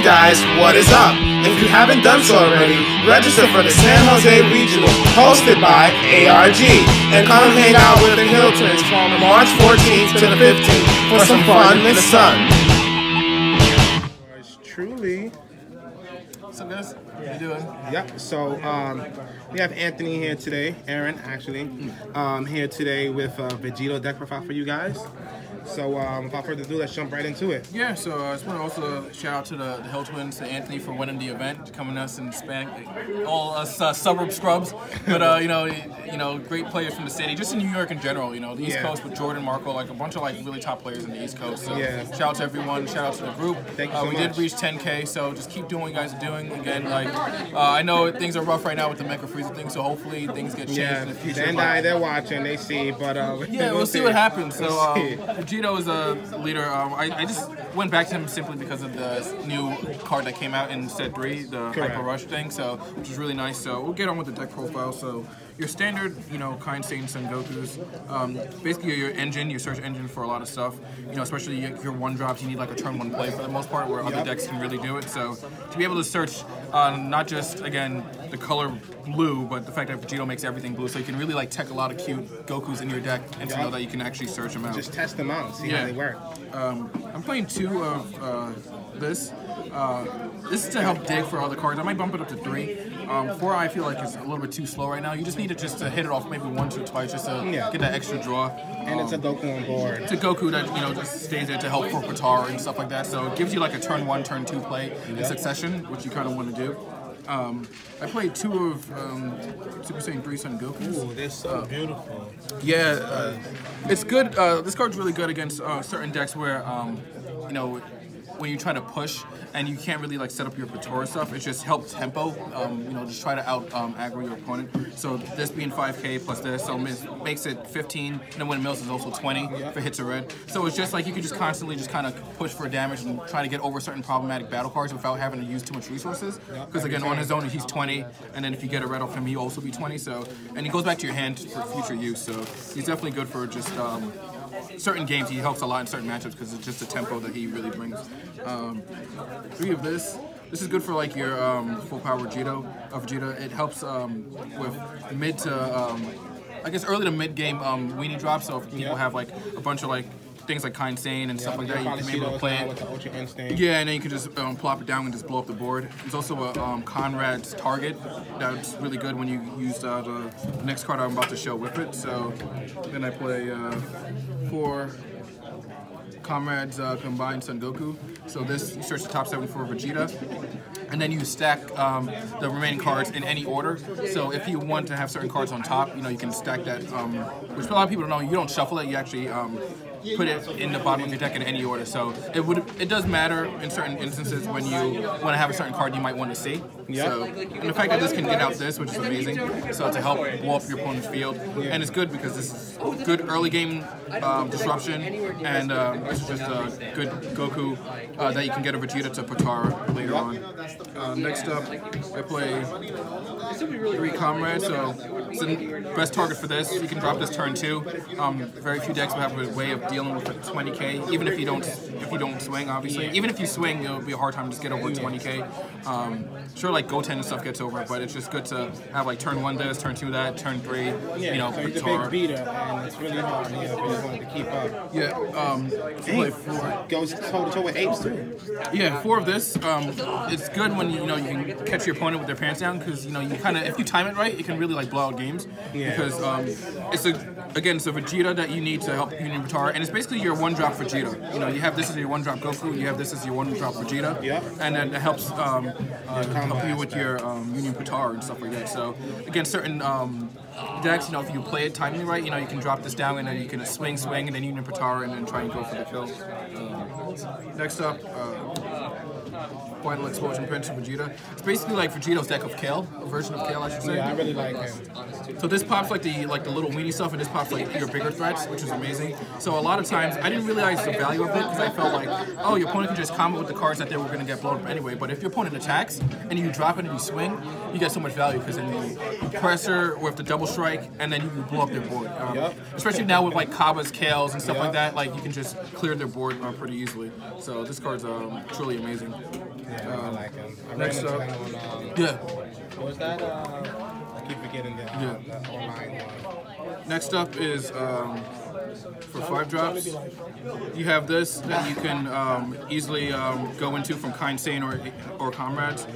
guys, what is up? If you haven't done so already, register for the San Jose Regional hosted by ARG and come hang out with the TheHillTwins from March 14th to the 15th for some fun in the sun. Truly. What's up, guys? How you doing? Yep. So we have Anthony here today, Aaron actually, here today with Vegito Deck Profile for you guys. So without further ado, let's jump right into it. Yeah, so I just want to also shout out to the TheHillTwins, to Anthony for winning the event, coming us and spank all us suburb scrubs. But you know, great players from the city, just in New York in general. You know, the East Coast with Jordan, Marco, like a bunch of like really top players in the East Coast. So shout out to everyone, shout out to the group. Thank you so we much. did reach 10K, so just keep doing what you guys are doing. Again, like I know things are rough right now with the Mecha Freezer thing, so hopefully things get changed in the future. And they're watching, they see, but yeah, we'll see what happens. So Vegito is a leader. I just went back to him simply because of the new card that came out in set 3, the Hyper Rush thing, so which is really nice. So we'll get on with the deck profile. So your standard, you know, Kind Satan Son Goku's, basically your engine, your search engine for a lot of stuff. You know, especially your one drops, you need like a turn 1 play for the most part, where other decks can really do it. So to be able to search not just again the color blue, but the fact that Vegito makes everything blue, so you can really like tech a lot of cute Gokus in your deck and to know that you can actually search them out. Just test them out, see how they work. I'm playing 2 of this. This is to help dig for other cards. I might bump it up to 3. 4 I feel like is a little bit too slow right now. You just need it just to hit it off maybe 1 or twice just to get that extra draw. And it's a Goku on board. It's a Goku that, you know, just stays there to help for Katara and stuff like that. So it gives you like a turn 1, turn 2 play in succession, which you kind of want to do. I played 2 of Super Saiyan 3 Son Gokus. Ooh, they're so beautiful. Yeah, it's good. This card's really good against certain decks where, you know, when you try to push and you can't really like set up your Patora stuff, it just helps tempo. You know, just try to out aggro your opponent. So this being 5K plus this, so makes it 15. And then when it mills is also 20 for hits of red. So it's just like you can just constantly just kind of push for damage and try to get over certain problematic battle cards without having to use too much resources. Because again, on his own he's 20, and then if you get a red off him, he'll also be 20. So and he goes back to your hand for future use. So he's definitely good for just certain games. He helps a lot in certain matchups because it's just the tempo that he really brings. 3 of this. This is good for like your full power Vegeta. It helps with mid to I guess early to mid game weenie drops. So if people have like a bunch of like things like Kind Sane and stuff like that, you can be able to play it. With the Ultra Instinct. Yeah, and then you can just plop it down and just blow up the board. There's also a Conrad's Target that's really good when you use the next card I'm about to show with it. So then I play 4 Comrades Combined Son Goku. So this, you search the top 7 for Vegeta, and then you stack the remaining cards in any order. So if you want to have certain cards on top, you know, you can stack that, which a lot of people don't know, you don't shuffle it, you actually put it in the bottom of your deck in any order. So it does matter in certain instances when you want to have a certain card you might want to see. So, and the fact that this can get out this, which is amazing, so to help blow up your opponent's field. And it's good because this is good early game disruption, and this is just a good Goku that you can get a Vegeta to Patara later on. Next up, I play 3 Comrades, so it's the best target for this. You can drop this turn 2. Very few decks will have a way of dealing with 20K, even if you don't swing, obviously. Even if you swing, it'll be a hard time to just get over 20K. Sure, like Goten and stuff gets over it, but it's just good to have like turn 1 this, turn 2 that, turn 3, you know, so he's a big beater, and it's really hard, you know, if you just want to keep up. Yeah, play 4. Goes toe to toe with apes too. Yeah, 4 of this. It's good when you know you can catch your opponent with their pants down, because you know you kind of, if you time it right, it can really like blow out games. Because it's a Vegeta that you need to help Union Patara, and it's basically your 1-drop Vegeta. You know, you have this as your 1-drop Goku, you have this as your 1-drop Vegeta, and then it helps help you with your Union Patara and stuff like that. So against certain decks, you know, if you play it timely right, you know, you can drop this down and then you can swing, and then Union Patara and then try and go for the kill. Next up, Final Explosion Prince of Vegeta. It's basically like Vegito's deck of Kale, a version of Kale, I should say. Yeah, I really like him. So this pops like the little weenie stuff, and this pops like your bigger threats, which is amazing. So a lot of times, I didn't realize the value of it because I felt like, oh, your opponent can just combo with the cards that they were going to get blown up anyway. But if your opponent attacks and you drop it and you swing, you get so much value because then you presser or if the double strike, and then you can blow up their board. Especially now with like Kaba's Kales and stuff like that, like you can just clear their board pretty easily. So this card's truly amazing. Yeah, I like him. I next ran up, into him on, yeah. what was that? I keep forgetting the online one. Next up is for 5 drops. You have this that you can easily go into from Kind Sane or Comrades.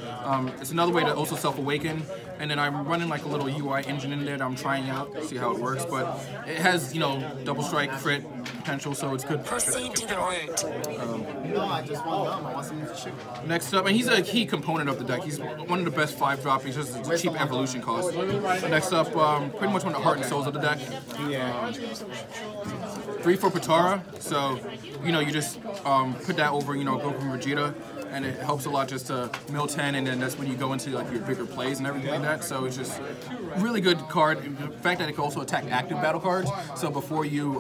It's another way to also self-awaken. And then I'm running like a little UI engine in there that I'm trying out to see how it works. But it has, you know, double strike, crit potential, so it's good. Proceed to the route. No, I just want I want some sugar. Next up, and he's a key component of the deck. He's one of the best 5-drop. He's just a cheap evolution cost. Next up, pretty much one of the heart and souls of the deck. Yeah. 3 for Patara, so you know you just put that over, you know, Goku and Vegeta, and it helps a lot just to mill 10, and then that's when you go into like your bigger plays and everything like that. So it's just really good card. The fact that it can also attack active battle cards. So before you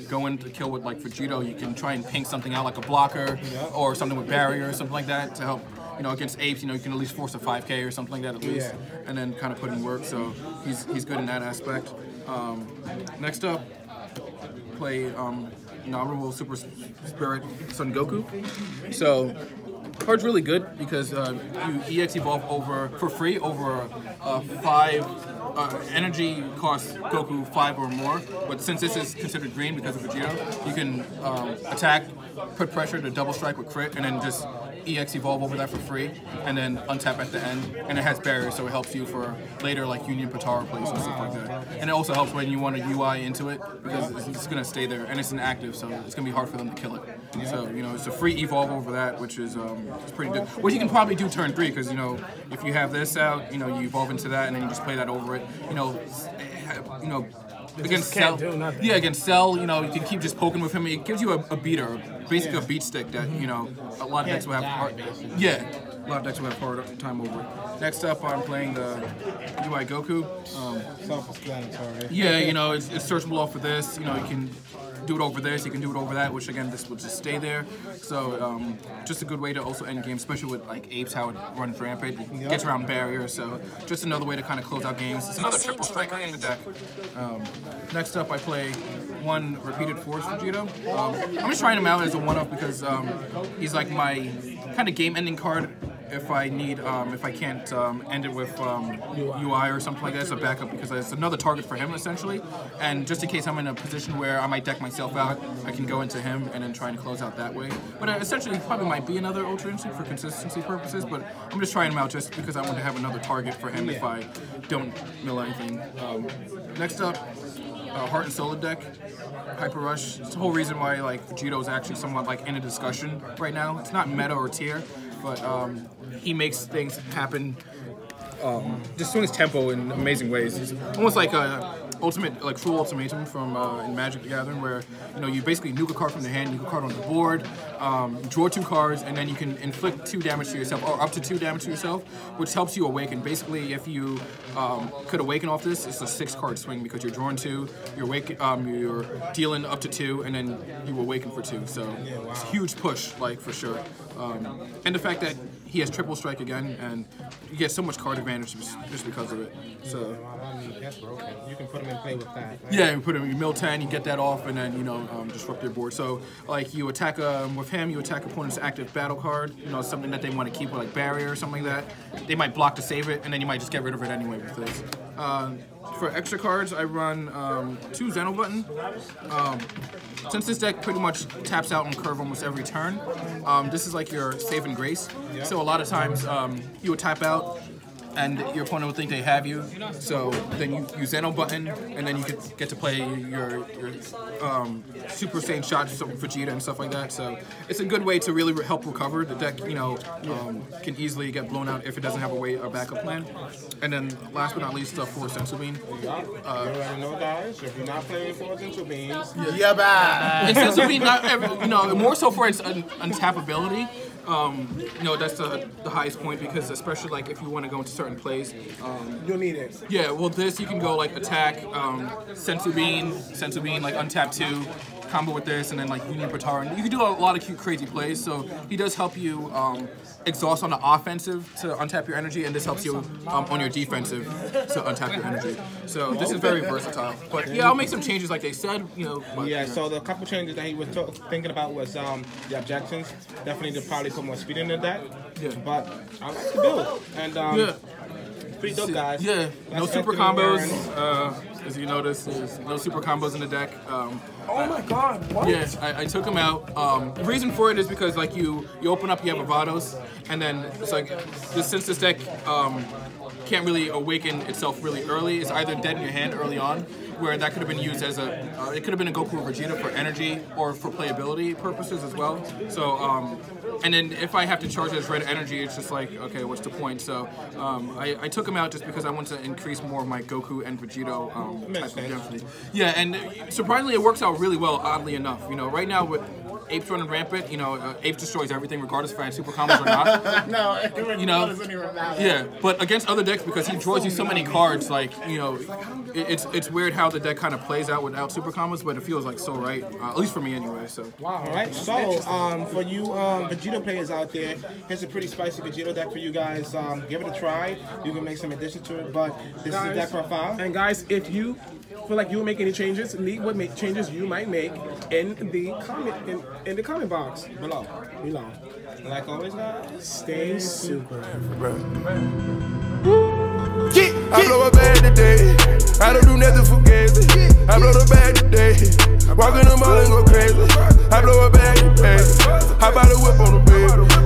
go into kill with like Vegito, you can try and ping something out like a blocker or something with barrier or something like that to help. You know, against apes, you know, you can at least force a 5K or something like that at least, and then kind of put in work. So he's good in that aspect. Next up, play Honorable Super Spirit Son Goku. So card's really good because you EX evolve over for free over 5 energy costs Goku 5 or more. But since this is considered green because of Vegito, you can attack, put pressure to double strike with crit, and then just EX evolve over that for free, and then untap at the end. And it has barriers, so it helps you for later like Union Patara plays and stuff like that. And it also helps when you want to UI into it because it's going to stay there, and it's inactive, so it's going to be hard for them to kill it. So you know, it's a free evolve over that, which is it's pretty good. Which you can probably do turn 3 because you know if you have this out, you know you evolve into that, and then you just play that over it. You know. Against Cell, yeah, against Cell, you know, you can keep just poking with him. It gives you a beater, basically a beat stick that, you know, a lot of decks will have hard. Yeah, a lot of decks will have hard time over. Next up, I'm playing the UI Goku. Self-explanatory. Yeah, you know, it's searchable off of this. You know, you can do it over this, you can do it over that, which again, this will just stay there. So just a good way to also end games, especially with like apes, how it runs rampant. It gets around barriers, so just another way to kind of close out games. It's another triple striker in the deck. Next up, I play 1 Repeated Force Vegito. I'm just trying him out as a one-up because he's like my kind of game-ending card. If I need, if I can't end it with UI or something like that, it's a backup because it's another target for him essentially. And just in case I'm in a position where I might deck myself out, I can go into him and then try and close out that way. But essentially, probably might be another Ultra Instinct for consistency purposes. But I'm just trying him out just because I want to have another target for him if I don't mill anything. Next up, Heart and Soul deck. Hyper Rush. It's the whole reason why like Vegito is actually somewhat like in a discussion right now. It's not meta or tier, but he makes things happen. Just swings tempo in amazing ways. It's almost like a ultimate, like full ultimatum from in Magic the Gathering, where you know you basically nuke a card from the hand, nuke a card on the board, draw 2 cards, and then you can inflict 2 damage to yourself, or up to 2 damage to yourself, which helps you awaken. Basically, if you could awaken off this, it's a 6-card swing because you're drawing 2, you're dealing up to 2, and then you awaken for 2. So it's a huge push, like for sure. And the fact that he has triple strike again, and you get so much card advantage just because of it. So That's broken. You can put him in play with that. Right? Yeah, you put him in mill 10, you get that off, and then you know disrupt their board. So like you attack with him, you attack opponent's active battle card. You know, something that they want to keep with like barrier or something like that. They might block to save it, and then you might just get rid of it anyway with this. For extra cards, I run 2 Xeno Button. Since this deck pretty much taps out on curve almost every turn, this is like your save and grace. Yep. So a lot of times you would tap out, and your opponent will think they have you. So then you Xeno Button, and then you get to play your Super Saiyan shots for Vegeta and stuff like that. So it's a good way to really help recover. The deck, you know, can easily get blown out if it doesn't have a backup plan. And then last but not least, 4 Sensu Bean. You already know, guys. If you're not playing 4 Sensu Beans, yeah, bad. And Sensu Bean, you know, more so for its untappability. You know, that's the highest point because especially like if you want to go into certain plays, you'll need it. Yeah, well, this you can go like attack Sensu Bean, like untap 2, combo with this, and then like Union Petard. And you can do a lot of cute, crazy plays. So he does help you exhaust on the offensive to untap your energy, and this helps you on your defensive to untap your energy. So this is very versatile. But yeah, I'll make some changes like they said. You know. But, yeah. So the couple changes that he was thinking about was the objections. Definitely to probably put more speed in the deck. Yeah. But I like the build, and yeah. Pretty dope, guys. Yeah, no super combos. As you notice, there's no super combos in the deck. Oh my God! What? Yeah, I took them out. The reason for it is because like you open up, you have Avados, and then it's like since this deck can't really awaken itself really early, it's either dead in your hand early on, where that could have been used as it could have been a Goku or Vegeta for energy or for playability purposes as well. So, and then if I have to charge as red energy, it's just like, okay, what's the point? So, I took them out just because I want to increase more of my Goku and Vegito type of density. Yeah, and surprisingly, it works out really well, oddly enough. You know, right now with Apes running rampant, you know, Apes destroys everything regardless if I have super combos or not. No, you know, yeah, but against other decks, because he draws you so many cards, like, you know, it's weird how the deck kind of plays out without super combos, but it feels like so right, at least for me anyway. So wow. All right, so for you Vegito players out there, here's a pretty spicy Vegito deck for you guys. Give it a try. You can make some additions to it, but this is the deck profile. And guys, if you feel like you will make any changes, leave what changes you might make in the comment box below. Like always, guys, stay super. I blow a bag today. I don't do nothing for gas. I blow the bag today. Walk in the mall and go crazy. I blow a bag today. I buy the whip on the bed.